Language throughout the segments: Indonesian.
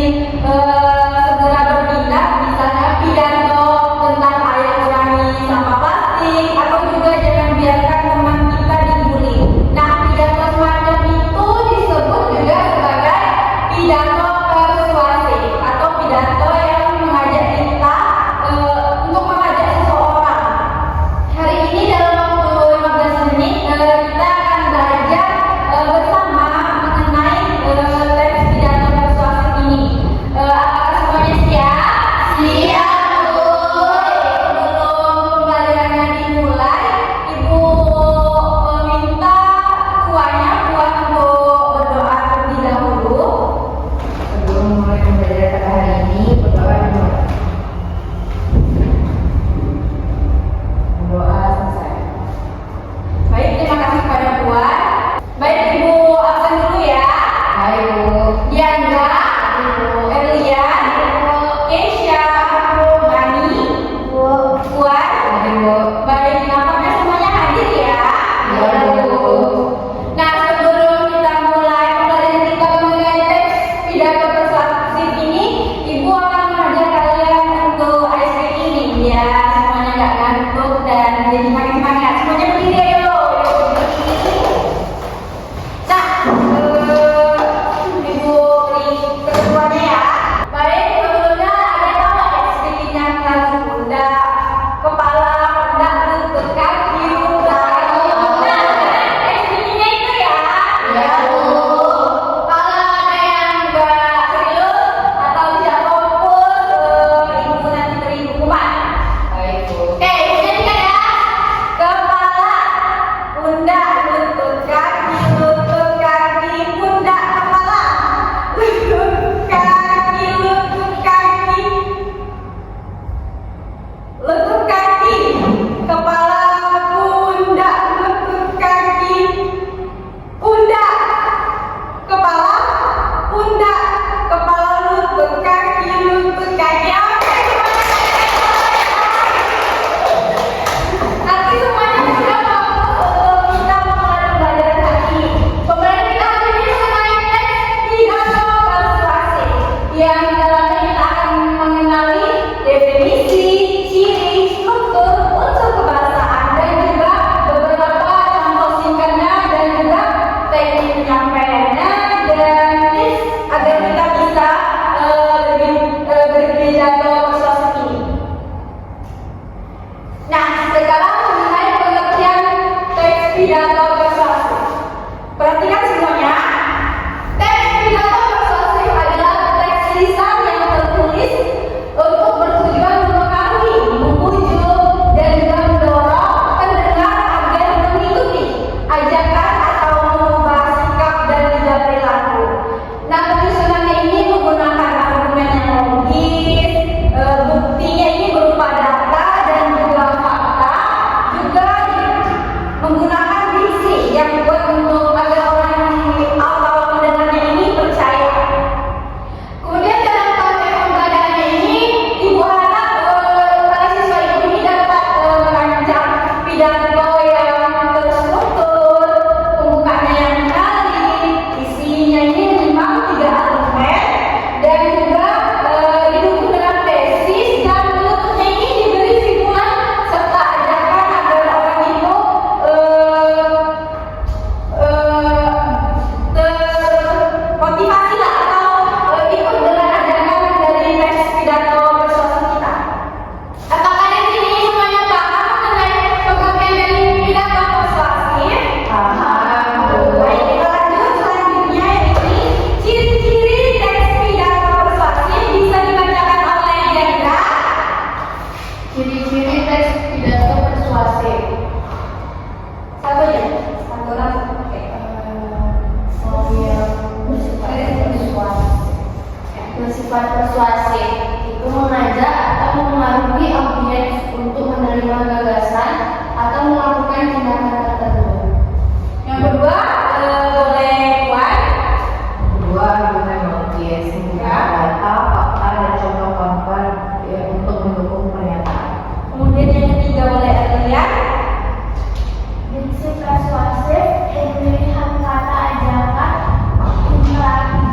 segera bertindak, misalnya pidato tentang ayo kurangi sampah plastik, atau juga jangan biarkan teman kita dibully. Nah, pidato semacam itu disebut juga sebagai pidato persuasif atau pidato yang mengajak kita untuk mengajak seseorang. Hari ini dalam waktu 15 menit kita akan belajar bersama mengenai teks pidato persuasif ini. Apakah semuanya siap? Siap, Bu. Sebelum pembelajarannya dimulai, Ibu minta ketuanya buat untuk berdoa terlebih dahulu. Sebelum mulai pembelajaran pada hari ini, berdoa dulu. Berdoa selesai. Baik, terima kasih kepada Puan. Baik, Ibu absen dulu ya. Hai Bu. Diandra, Erlian, Keisha, Mani, Puan. Hai Bu. Baik, nampaknya semuanya hadir ya. Iya, Bu. Nah, sebelum kita mulai pembelajaran kita mengenai teks pidato persuasif ini, Ibu akan mengajak kalian untuk ice skating ya. Semuanya nggak ngantuk dan jadi makin semangat. Semuanya berdiri ayo. Nah, Ibu beri ketentuannya ya. Baik, sebelumnya ada tahu nggak ice skatingnya kaki pundak, kepala, pundak, lutut, kaki, pundak, kaki. Nah, ice skatingnya itu ya. Iya, Bu. Kalau ada yang nggak serius atau tidak fokus, Ibu nanti beri hukuman. Baik Bu. Oke, Ibu nyanyikan ya. Kepala, pundak, lutut, kaki, pundak, kepala, lutut, kaki, lutut, kaki, kepala, pundak, lutut, kaki, pundak, kepala, pundak, kepala, lutut, kaki, lutut, kaki. Nanti semuanya sudah fokus kita mengenai pembelajaran hari ini. Pembelajaran kita hari ini mengenai teks pidato persuasif yang di dalamnya kita akan mengenali definisi, ciri, struktur, unsur kebahasaan dan juga beberapa contoh singkatnya dan juga teknik penyampaiannya dan tips agar kita bisa berpidato persuasif ini. Nah, sekarang mengenai pengertian teks pidato persuasif. Perhatikan semuanya. Teks pidato persuasif adalah teks lisan yang tertulis untuk bertujuan mempengaruhi, membujuk, dan juga mendorong pendengar agar mengikuti ajakan atau mengubah sikap dan juga perilaku. Nah, penyusunannya ini menggunakan argumen yang logis, buktinya ini berupa data dan juga fakta, juga menggunakan diksi yang kuat untuk agar orang atau pendengarnya ini percaya. Kemudian dalam konteks pembelajarannya ini, Ibu harap para siswa Ibu ini dapat merancang pidato yang terstruktur, pembukaannya yang menarik, isinya ini minimal 3 argumen, dan juga didukung dengan tesis, dan penutupnya ini diberi simpulan serta ajakan agar orang itu termotivasi lah atau ikut dengan ajakan dari teks pidato persuasif kita. Apakah di sini semuanya paham mengenai pengertian dari pidato persuasif? Paham, Bu. Baik, kita lanjut selanjutnya, ini ciri-ciri teks pidato persuasif bisa dibacakan oleh Diandra. Ciri-ciri teks pidato persuasif. Satu aja, satu orang. Oke. Bersifat persuasif itu mengajak atau mempengaruhi audiens untuk menerima gagasan atau melakukan tindakan tertentu. Yang kedua, boleh Puan. Kedua, argumen logis menggunakan data, fakta, dan contoh konkret untuk mendukung pernyataan. Kemudian yang ketiga boleh Erlian. Diksi persuasif, pemilihan kata ajakan, interaksi,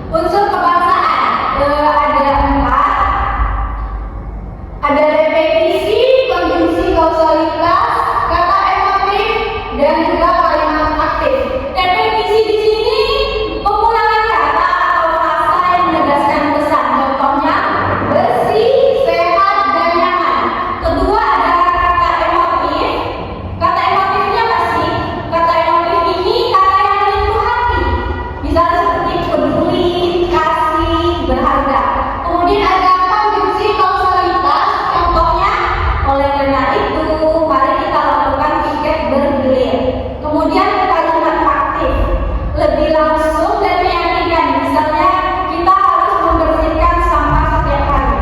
Unsur kebangsaan ada 4. Ada repetisi, konjungsi kausalitas, kata emotif, dan juga kalimat aktif. Repetisi di sini pengulangan kata atau frasa yang menegaskan pesan. Contohnya bersih, sehat, dan nyaman. Kedua ada kata emotif. Kata emotifnya apa sih? Kata emotif ini kata yang menyentuh hati. Misalnya seperti peduli, kasih, berharga. Kemudian ada konjungsi kausalitas. Contohnya, oleh karena itu, mari kita lakukan tiket bergilir. Kemudian kalimat aktif, lebih langsung dan meyakinkan. Misalnya, kita harus membersihkan sampah setiap hari.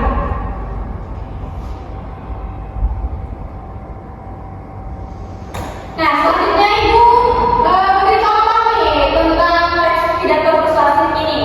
Nah, selanjutnya Ibu beri contoh nih tentang teks pidato persuasif ini.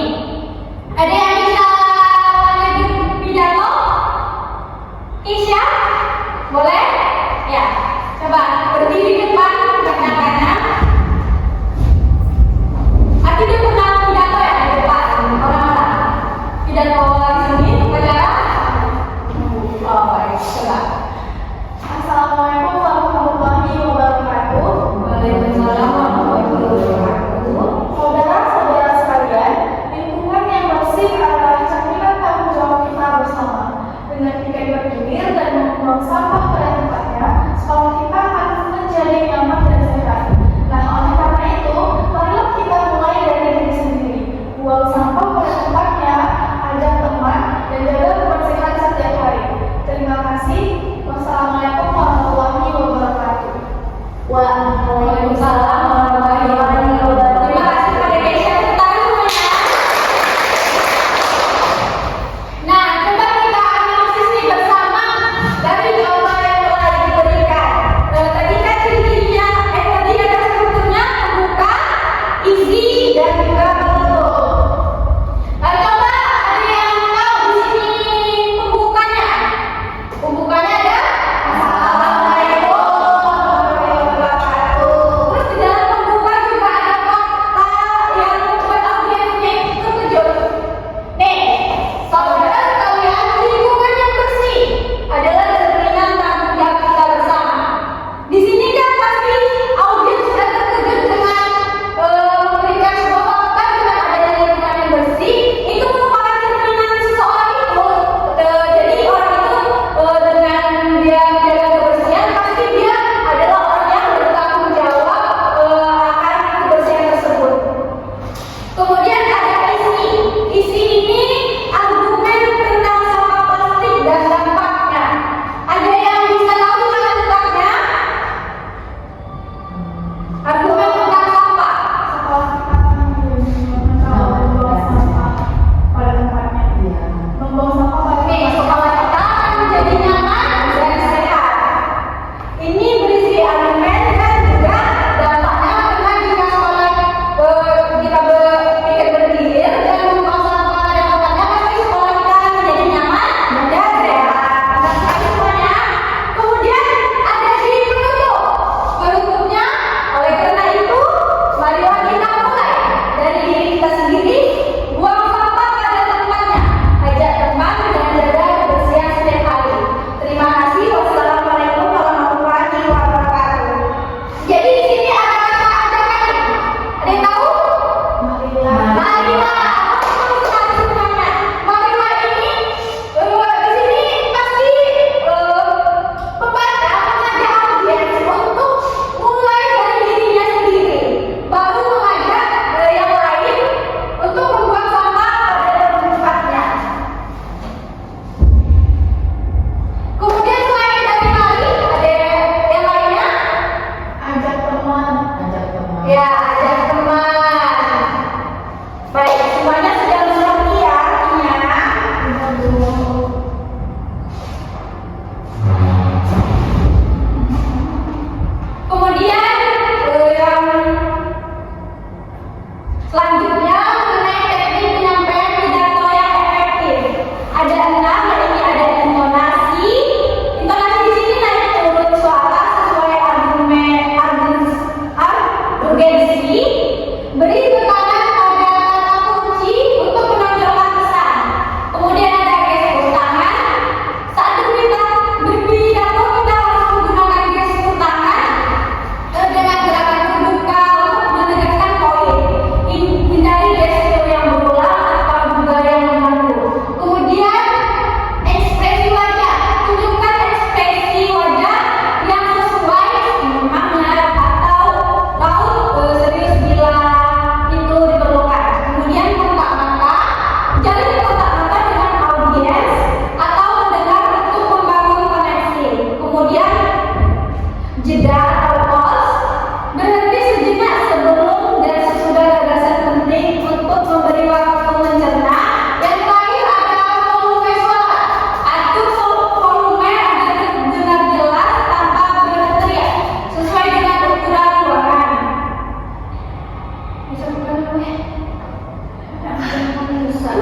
Yang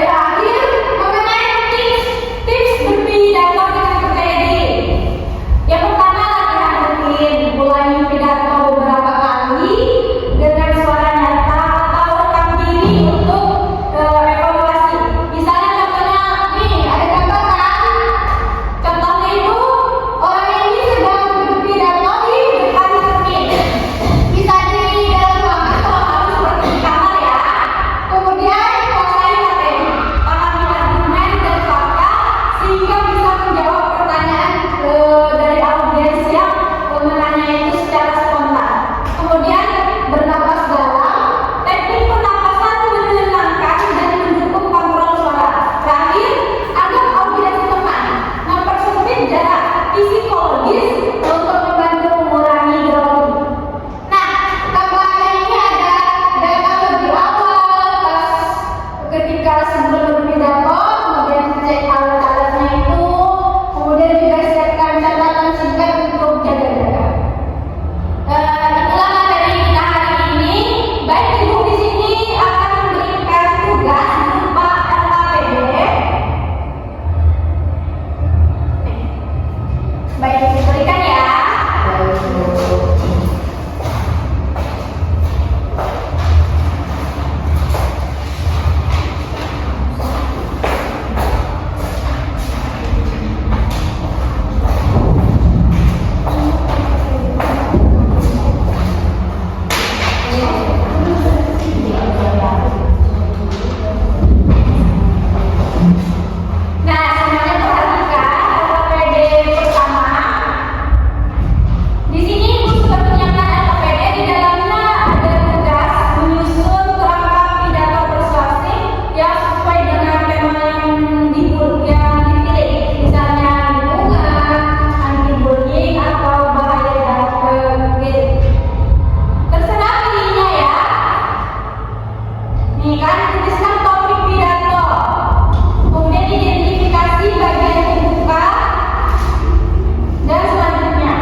terakhir mengenai tips berpidato dengan percaya diri. Yang pertama, latihan rutin, mulai pidato beberapa kali dengan suara nyata atau rekam diri untuk evaluasi. Misalnya contohnya, nih ada gambar kan? Contohnya itu orang ini sedang berpidato di depan cermin. Bisa di dalam ruangan kalau harus seperti di kamar ya. Kemudian kuasai materi, pahami argumen dan fakta sehingga bisa menjawab pertanyaan dari audiens yang menanya itu secara spontan. Kemudian bernapas dalam, teknik pernapasan menenangkan dan mendukung kontrol suara. Terakhir, agar audiens tenang, mempersempit jarak psikologis untuk membantu mengurangi grogi. Nah, tambahannya ini ada data lebih awal ketika sebelum berpidato, kemudian cek alat-alatnya itu, kemudian juga siapkan catatan singkat untuk jaga-jaga. Itulah materi kita hari ini. Baik ibu di sini akan memberikan tugas berupa LKPD. Baik, diberikan ya. Nah, semuanya perhatikan LKPD pertama. Di sini ibu sudah menyiapkan LKPD, di dalamnya ada tugas menyusun kerangka pidato persuasif yang sesuai dengan tema yang dipilih. Misalnya lingkungan, anti bullying atau bahaya dari terserah pilihnya ya. Nih kan tuliskan topik pidato. Kemudian identifikasi bagian pembuka dan selanjutnya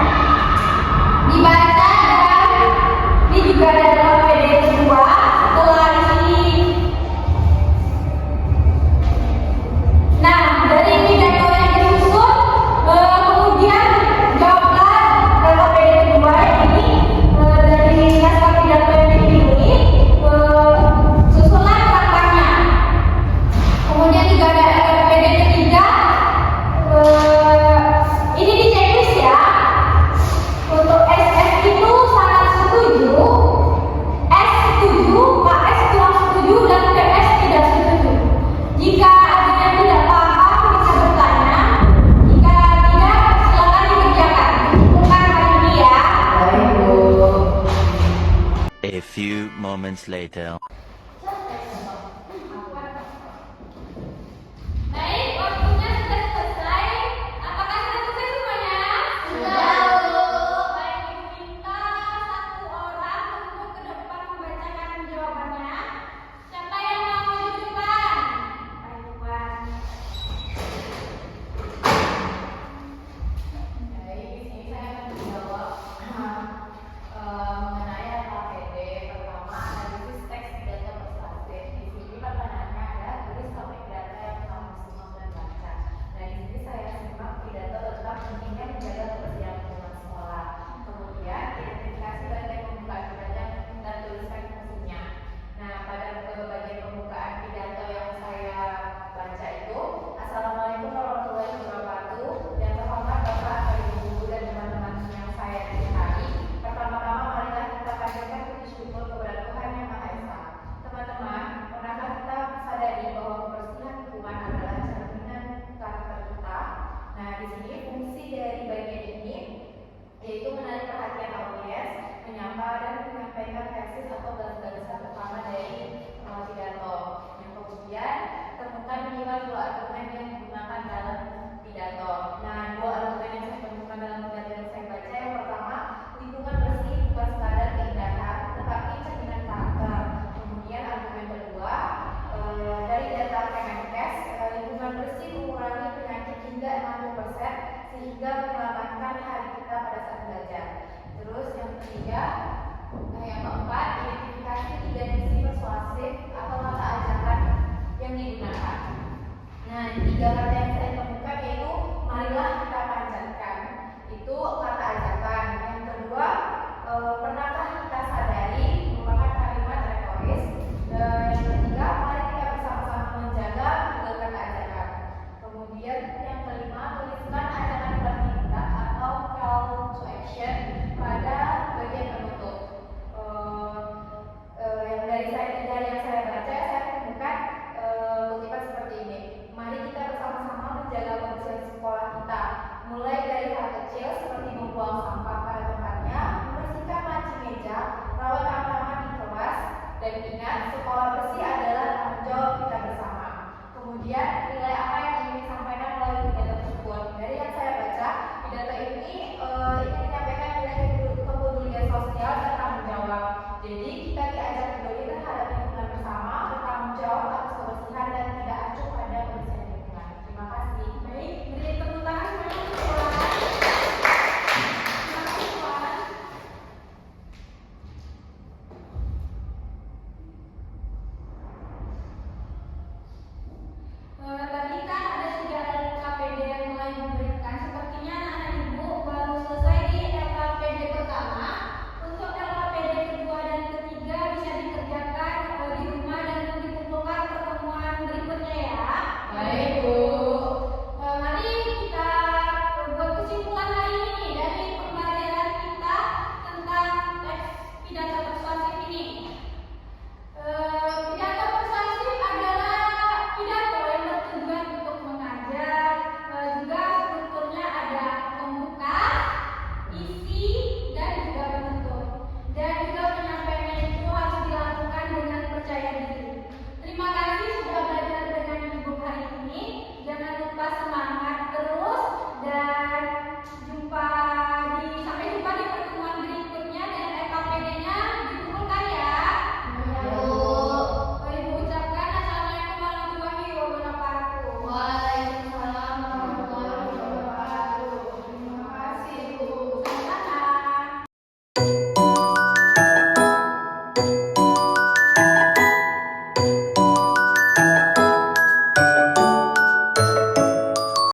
dibaca, dan ini juga ada dalam PD kedua. Setelah isi, nah dari pidato yang disusun, kemudian jawablah dalam PD kedua ini dari naskah pidato yang dipilih, susunlah kerangkanya. Kemudian juga ada LKPD ketiga, ini di checklist ya. Untuk SS itu sangat setuju, S setuju, KS kurang setuju, dan PS tidak setuju. Jika ada yang tidak paham bisa bertanya, jika tidak silakan dikerjakan. Bukan hari ini ya. Baik, Bu. A few moments later. Baik, waktunya sudah selesai. Apakah sudah selesai semuanya? Sudah, Bu. Baik, ibu minta satu orang untuk ke depan membacakan jawabannya. Siapa yang mau maju ke depan? Baik, Tuan. Baik, di sini saya akan menjawab mengenai LKPD pertama, analisis teks pidato Nah, yang keempat, identifikasi 3 diksi persuasif atau kata ajakan yang digunakan. Nah, 3 kata yang saya temukan yaitu marilah kita panjatkan. Itu kata ajakan. Yang kedua, pernahkah kita sadari merupakan kalimat retoris. Dan yang ketiga, mari kita bersama-sama menjaga juga kata ajakan. Kemudian yang kelima, tuliskan ajakan bertindak atau call to action pada bagian penutup. Yang saya baca, saya temukan kutipan seperti ini. Mari kita bersama-sama menjaga kebersihan sekolah kita, mulai dari hal kecil seperti membuang sampah pada tempatnya, membersihkan laci meja, rawat tanaman di kelas, dan ingat sekolah bersih adalah tanggung jawab kita bersama. Kemudian nilai apa yang ingin disampaikan melalui pidato tersebut? Dari yang saya baca, pidato ini ingin menyampaikan nilai kepedulian sosial dan tanggung jawab. Jadi kita diajak peduli terhadap lingkungan bersama, bertanggung jawab atas kebersihan dan tidak acuh pada kebersihan lingkungan. Terima kasih. Baik, beri tepuk tangan semuanya untuk Puan. Terima kasih Puan. Tadi kan ada 3 LKPD yang mulai diberikan. Sepertinya anak-anak ibu baru selesai di LKPD pertama. Untuk LKPD kedua dan ketiga bisa dikerjakan di rumah dan dikumpulkan pertemuan berikutnya ya. Baik, Bu. Mari kita buat kesimpulan hari ini dari pembelajaran kita tentang teks pidato persuasif ini.